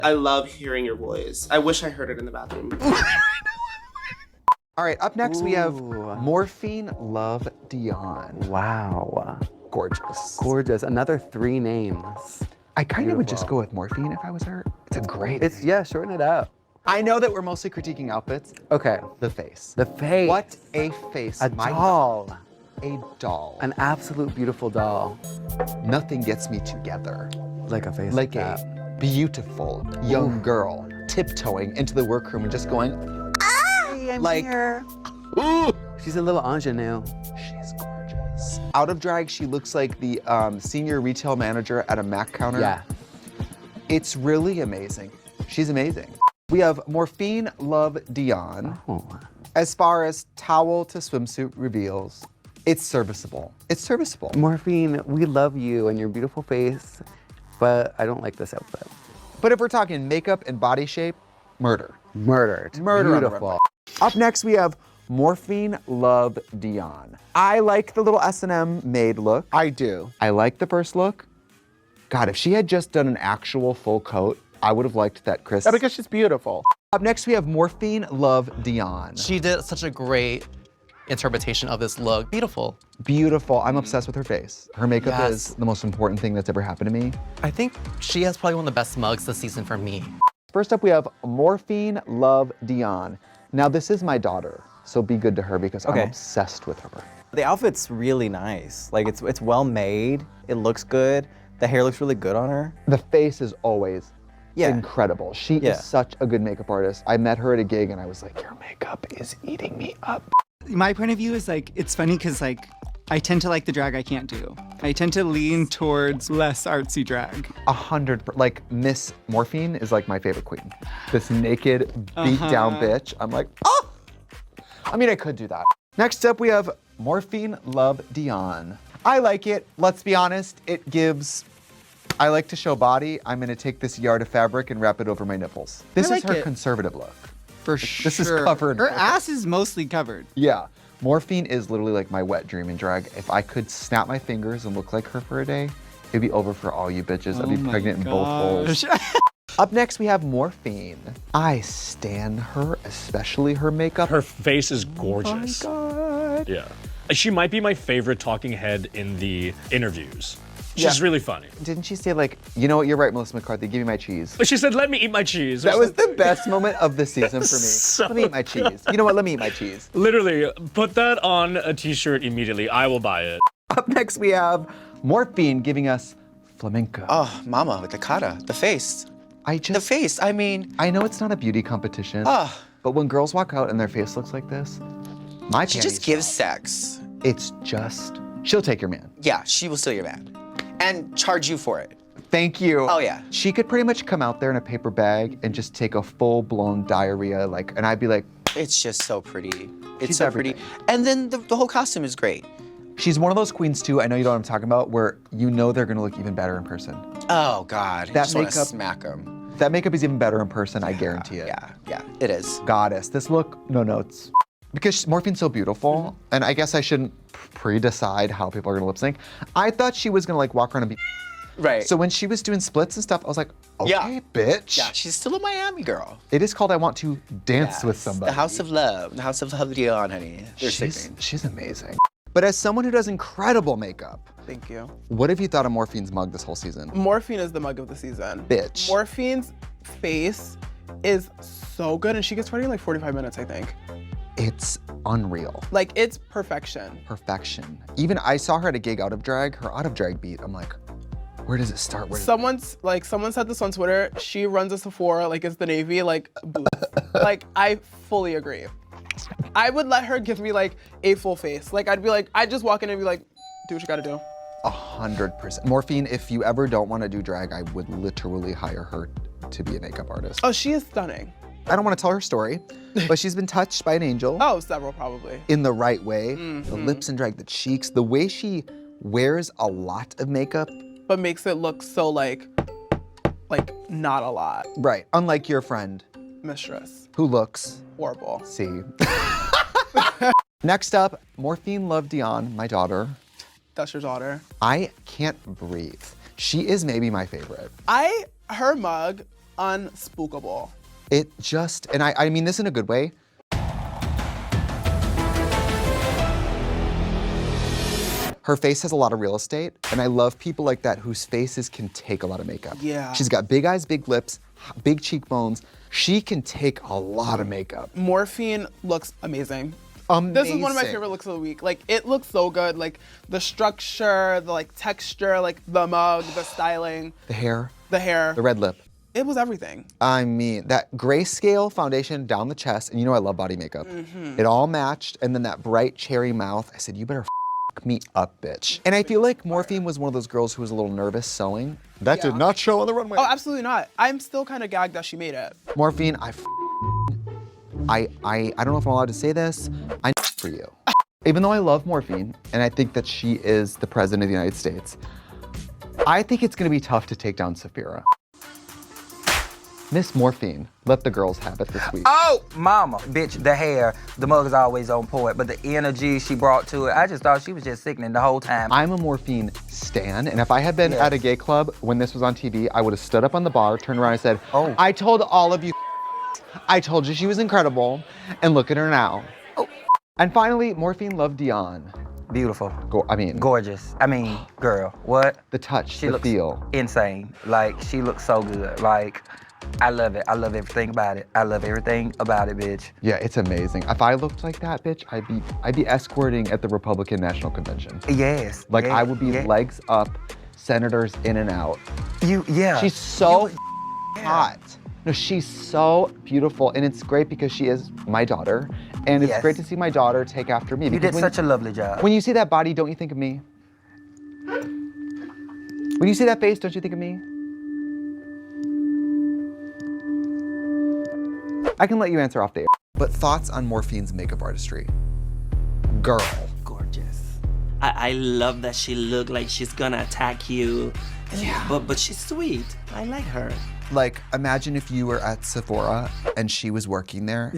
I love hearing your voice. I wish I heard it in the bathroom. All right, up next we have Morphine Love Dion. Wow. Gorgeous. Gorgeous. Another 3 names. I kind of would just Beautiful. go with Morphine if I was her. It's a great It's, name. yeah, shorten it up. I know that we're mostly critiquing outfits. Okay. The face. The face. What a face. A My doll. A doll. An absolute beautiful doll. Nothing gets me together Like a face like that. a beautiful young girl tiptoeing into the workroom and just going, I'm like, here. ooh. She's a little ingenue. She's gorgeous. Out of drag, she looks like the senior retail manager at a Mac counter. Yeah. It's really amazing. She's amazing. We have Morphine Love Dion. Oh. As far as towel to swimsuit reveals, it's serviceable. It's serviceable. Morphine, we love you and your beautiful face, but I don't like this outfit. But if we're talking makeup and body shape, murder. Murdered. Murder on the Beautiful. Up next, we have Morphine Love Dion. I like the little S&M maid look. I do. I like the first look. God, if she had just done an actual full coat, I would have liked that crisp. Yeah, because she's beautiful. Up next, we have Morphine Love Dion. She did such a great interpretation of this look. Beautiful. Beautiful. I'm obsessed with her face. Her makeup Yes. is the most important thing that's ever happened to me. I think she has probably one of the best mugs this season for me. First up, we have Morphine Love Dion. Now, this is my daughter, so be good to her because I'm Okay. obsessed with her. The outfit's really nice. Like it's well made. It looks good. The hair looks really good on her. The face is always Yeah. incredible. She Yeah. is such a good makeup artist. I met her at a gig and I was like, your makeup is eating me up. My point of view is like, it's funny because like, I tend to like the drag I can't do. I tend to lean towards less artsy drag. 100, like Miss Morphine is like my favorite queen. This naked, beat down bitch. I'm like, oh! I mean, I could do that. Next up, we have Morphine Love Dion. I like it. Let's be honest, it gives, I like to show body. I'm gonna take this yard of fabric and wrap it over my nipples. This like is her it. conservative look. For sure. This is covered. Her ass is mostly covered. Yeah. Morphine is literally like my wet dream in drag. If I could snap my fingers and look like her for a day, it'd be over for all you bitches. I'd be pregnant in both holes. Up next, we have Morphine. I stan her, especially her makeup. Her face is gorgeous. Oh my God. Yeah. She might be my favorite talking head in the interviews. She's Yeah. really funny. Didn't she say like, you know what, you're right, Melissa McCarthy, give me my cheese. But she said, let me eat my cheese. That was the best moment of the season for me. So Let me eat my cheese. You know what, let me eat my cheese. Literally, put that on a t-shirt immediately. I will buy it. Up next, we have Morphine giving us flamenco. Oh, mama, with the cara, the face. I The just, face, I mean, I know it's not a beauty competition, ah, but when girls walk out and their face looks like this, my she panties just gives drop. sex. It's just, she'll take your man. Yeah, she will steal your man. And charge you for it. Thank you. Oh, yeah. She could pretty much come out there in a paper bag and just take a full-blown diarrhea, like, and I'd be like, It's just so pretty. It's She's so everything. pretty. And then the whole costume is great. she's one of those queens too, I know you know what I'm talking about, where you know they're gonna look even better in person. Oh, God. That just wanna makeup- smack them. That makeup is even better in person, I guarantee it. Yeah, it is. Goddess, this look, no notes. Because Morphine's so beautiful, and I guess I shouldn't pre-decide how people are gonna lip sync. I thought she was gonna like walk around and be, Right. so when she was doing splits and stuff, I was like, okay, Yeah. bitch. yeah, she's still a Miami girl. It is called I Want to Dance Yes. with Somebody. The House of Love. The House of Love Dion, honey. They're she's, sickening. she's amazing. But as someone who does incredible makeup, Thank you. what have you thought of Morphine's mug this whole season? Morphine is the mug of the season. Bitch. Morphine's face is so good, and she gets ready in like 45 minutes, I think. It's unreal. Like, it's perfection. Perfection. Even I saw her at a gig out of drag, her out of drag beat. I'm like, where does it start? Where does Someone said this on Twitter. She runs a Sephora like it's the Navy, like boots. Like, I fully agree. I would let her give me like a full face. Like, I'd be like, I'd just walk in and be like, do what you gotta do. 100%. Morphine, if you ever don't want to do drag, I would literally hire her to be a makeup artist. Oh, she is stunning. I don't want to tell her story, but she's been touched by an angel Oh, several probably. in the right way. The lips and drag, the cheeks, the way she wears a lot of makeup. But makes it look so like not a lot. Right. Unlike your friend Mistress. who looks, Horrible. see. Next up, Morphine Love Dion, my daughter. That's your daughter. I can't breathe. She is maybe my favorite. Her mug, unspookable. It just, and I mean this in a good way. Her face has a lot of real estate, and I love people like that whose faces can take a lot of makeup. Yeah. She's got big eyes, big lips, big cheekbones. She can take a lot of makeup. Morphine looks amazing. Amazing. This is one of my favorite looks of the week. Like, it looks so good. Like, the structure, the like texture, like the mug, the styling, The hair, the hair. the red lip. It was everything. I mean, that grayscale foundation down the chest, and you know I love body makeup. It all matched, and then that bright cherry mouth. I said, you better f me up, bitch. And I feel like Morphine was one of those girls who was a little nervous sewing. Did not show on the runway. Oh, absolutely not. I'm still kind of gagged that she made it. Morphine, I don't know if I'm allowed to say this. I for you. Even though I love Morphine, and I think that she is the president of the United States, I think it's gonna be tough to take down Saphira. Miss Morphine, let the girls have it this week. Oh, mama, bitch, the hair, the mug is always on point, but the energy she brought to it, I just thought she was just sickening the whole time. I'm a Morphine stan, and if I had been at a gay club when this was on TV, I would have stood up on the bar, turned around and said, Oh. I told all of you, I told you she was incredible, and look at her now. Oh. And finally, Morphine loved Dion. Beautiful. Gorgeous. I mean, girl, what? The touch, She the looks feel. insane. Like, she looks so good. Like, I love it. I love everything about it. I love everything about it, bitch. Yeah, it's amazing. If I looked like that, bitch, I'd be escorting at the Republican National Convention. Yes. Like yeah, I would be yeah. legs up, senators in and out. Yeah. She's so hot. No, she's so beautiful, and it's great because she is my daughter, and it's Yes. great to see my daughter take after me. You because did such a lovely job. When you see that body, don't you think of me? When you see that face, don't you think of me? I can let you answer off the air. But thoughts on Morphine's makeup artistry? Girl. Gorgeous. I love that she looked like she's gonna attack you. Yeah. But she's sweet. I like her. Like, imagine if you were at Sephora and she was working there,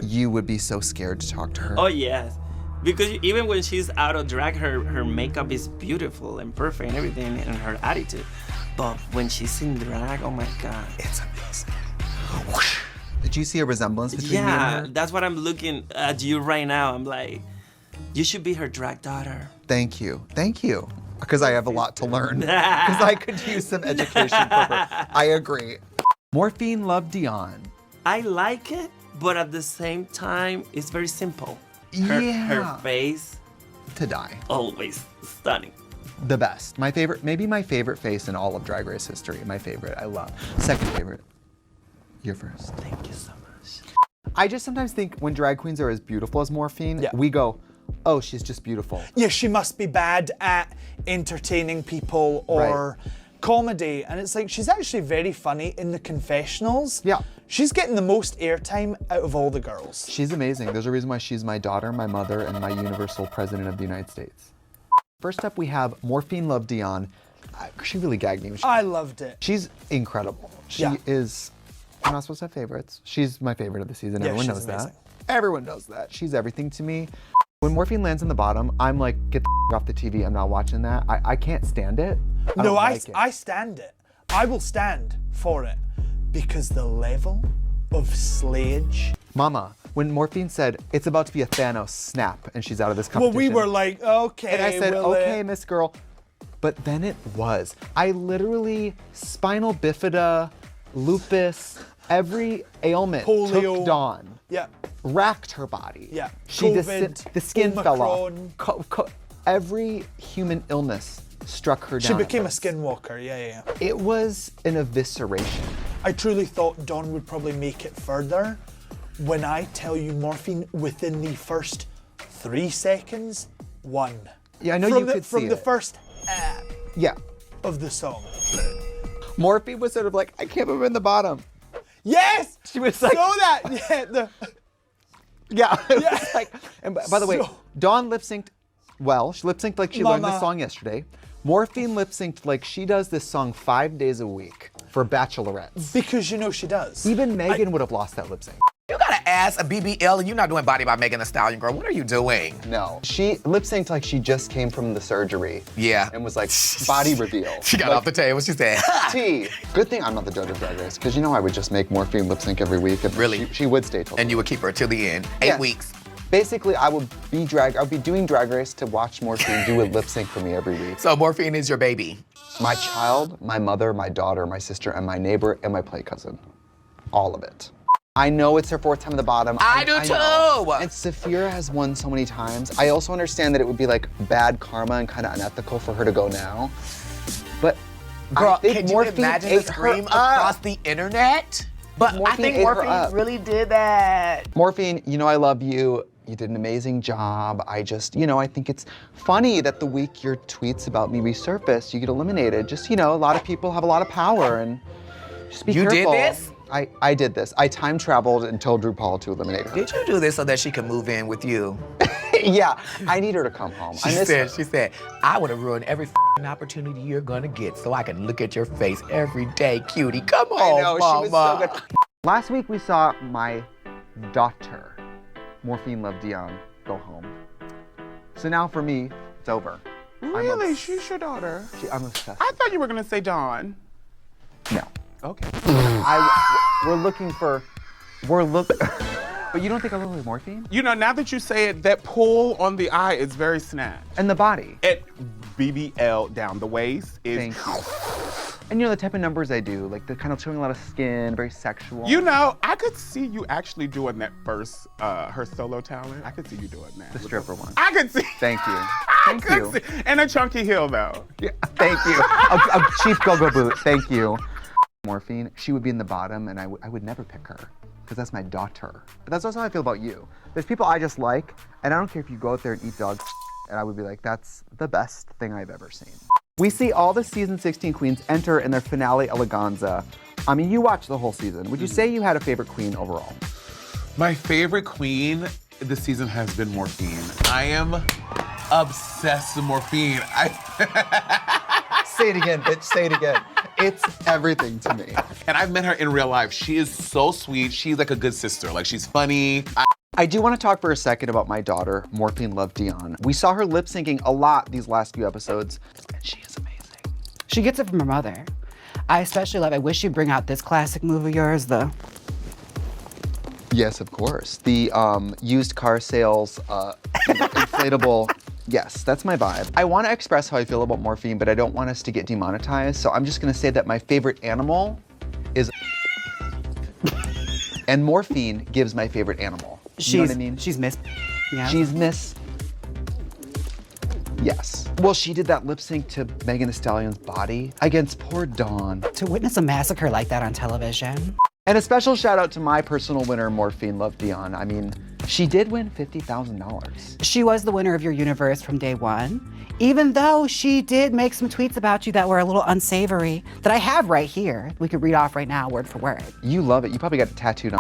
you would be so scared to talk to her. Oh yes. Because even when she's out of drag, her makeup is beautiful and perfect and everything, and her attitude. But when she's in drag, oh my God. It's amazing. Whoosh. Did you see a resemblance between me and Yeah, her? that's what I'm looking at you right now. I'm like, you should be her drag daughter. Thank you. Thank you. Because I have a lot to learn. Because I could use some education from her. I agree. Morphine loved Dion. I like it, but at the same time, it's very simple. Her face, to die. always stunning. The best. My favorite, maybe my favorite face in all of Drag Race history. My favorite, I love. Second favorite. You're first. Thank you so much. I just sometimes think when drag queens are as beautiful as Morphine, we go, oh, she's just beautiful. Yeah, she must be bad at entertaining people or comedy. And it's like, she's actually very funny in the confessionals. Yeah. She's getting the most airtime out of all the girls. She's amazing. There's a reason why she's my daughter, my mother, and my universal president of the United States. First up, we have Morphine loved Dion. She really gagged me. I loved it. She's incredible. She is, I'm not supposed to have favorites. She's my favorite of the season. Yeah, Everyone she's knows amazing. that. Everyone knows that. She's everything to me. When Morphine lands on the bottom, I'm like, get the off the TV. I'm not watching that. I can't stand it. No, I I stand it. I will stand for it because the level of slayage. Mama, when Morphine said, it's about to be a Thanos snap and she's out of this Well, competition. we were like, okay, And I said, will okay, it? Miss Girl. But then it was. I literally, spinal bifida, lupus, every ailment Polio. took Dawn. Yeah. Racked her body. Yeah. She COVID, the skin fell off. Omicron. Every human illness struck her down. She became a at first. skinwalker, yeah. It was an evisceration. I truly thought Dawn would probably make it further. When I tell you Morphine, within the first 3 seconds, won. Yeah, I know from you could see From the it. first Yeah. of the song. Morphine was sort of like, I can't believe I'm in the bottom. Yes! She was like, So that, yeah, it was like, and by the way, So- Dawn lip synced well. She lip synced like she learned Mama. this song yesterday. Morphine lip synced like she does this song 5 days a week for bachelorettes. because you know she does. Even Megan would have lost that lip sync. You gotta ask a BBL and you're not doing Body by Megan Thee Stallion, girl. What are you doing? No. She lip synced like she just came from the surgery. Yeah. And was like, body reveal. She got like, off the table. She said, T. Good thing I'm not the judge of Drag Race, because you know I would just make Morphine lip sync every week. And Really? She would stay till and you would keep her till the end. 8 weeks. Basically, I would be doing Drag Race to watch Morphine do a lip sync for me every week. So Morphine is your baby. My child, my mother, my daughter, my sister, and my neighbor, and my play cousin. All of it. I know it's her 4th time at the bottom. I do too. Know. And Saphira has won so many times. I also understand that it would be like bad karma and kind of unethical for her to go now. But Girl, I think can you Morphine imagine the ate scream her up. across the internet? But I Morphine think ate her Morphine up. really did that. Morphine, you know I love you. You did an amazing job. I just, I think it's funny that the week your tweets about me resurface, you get eliminated. Just, a lot of people have a lot of power, and just be careful. You did this? I did this. I time traveled and told RuPaul to eliminate her. Did you do this so that she could move in with you? Yeah, I need her to come home. I miss her. She said, I would have ruined every opportunity you're gonna get so I can look at your face every day, cutie. Come on, I know, mama. she was so good. Last week we saw my daughter, Morphine Love Dion, go home. So now for me, it's over. Really? She's your daughter? I'm obsessed. I thought you were gonna say Dawn. No. Okay. We're looking. But you don't think I look like Morphine? Now that you say it, that pull on the eye is very snatched. And the body. It BBL down the waist is. Thank you. And the type of numbers I do, like they're kind of showing a lot of skin, very sexual. I could see you actually doing that first, her solo talent. I could see you doing that. The stripper one. I could see. Thank you. I could see. And a chunky heel though. Yeah, thank you. a cheap go-go boot. Thank you. Morphine, she would be in the bottom, and I would never pick her, because that's my daughter. But that's also how I feel about you. There's people I just like, and I don't care if you go out there and eat dog, and I would be like, that's the best thing I've ever seen. We see all the season 16 queens enter in their finale eleganza. I mean, you watched the whole season. Would you say you had a favorite queen overall? My favorite queen this season has been Morphine. I am obsessed with Morphine. Say it again, bitch, say it again. It's everything to me. And I've met her in real life. She is so sweet. She's like a good sister. Like, she's funny. I do want to talk for a second about my daughter, Morphine Love Dion. We saw her lip syncing a lot these last few episodes, and she is amazing. She gets it from her mother. I especially love, I wish you'd bring out this classic move of yours, the... Yes, of course. The used car sales, inflatable. Yes, that's my vibe. I want to express how I feel about Morphine, but I don't want us to get demonetized, so I'm just going to say that my favorite animal is... And Morphine gives my favorite animal. You know what I mean? She's Miss... Yeah. She's Miss... Yes. Well, she did that lip sync to Megan Thee Stallion's Body against poor Dawn. To witness a massacre like that on television. And a special shout out to my personal winner, Morphine Love Dion. I mean, she did win $50,000. She was the winner of your universe from day one, even though she did make some tweets about you that were a little unsavory that I have right here. We could read off right now, word for word. You love it. You probably got it tattooed on.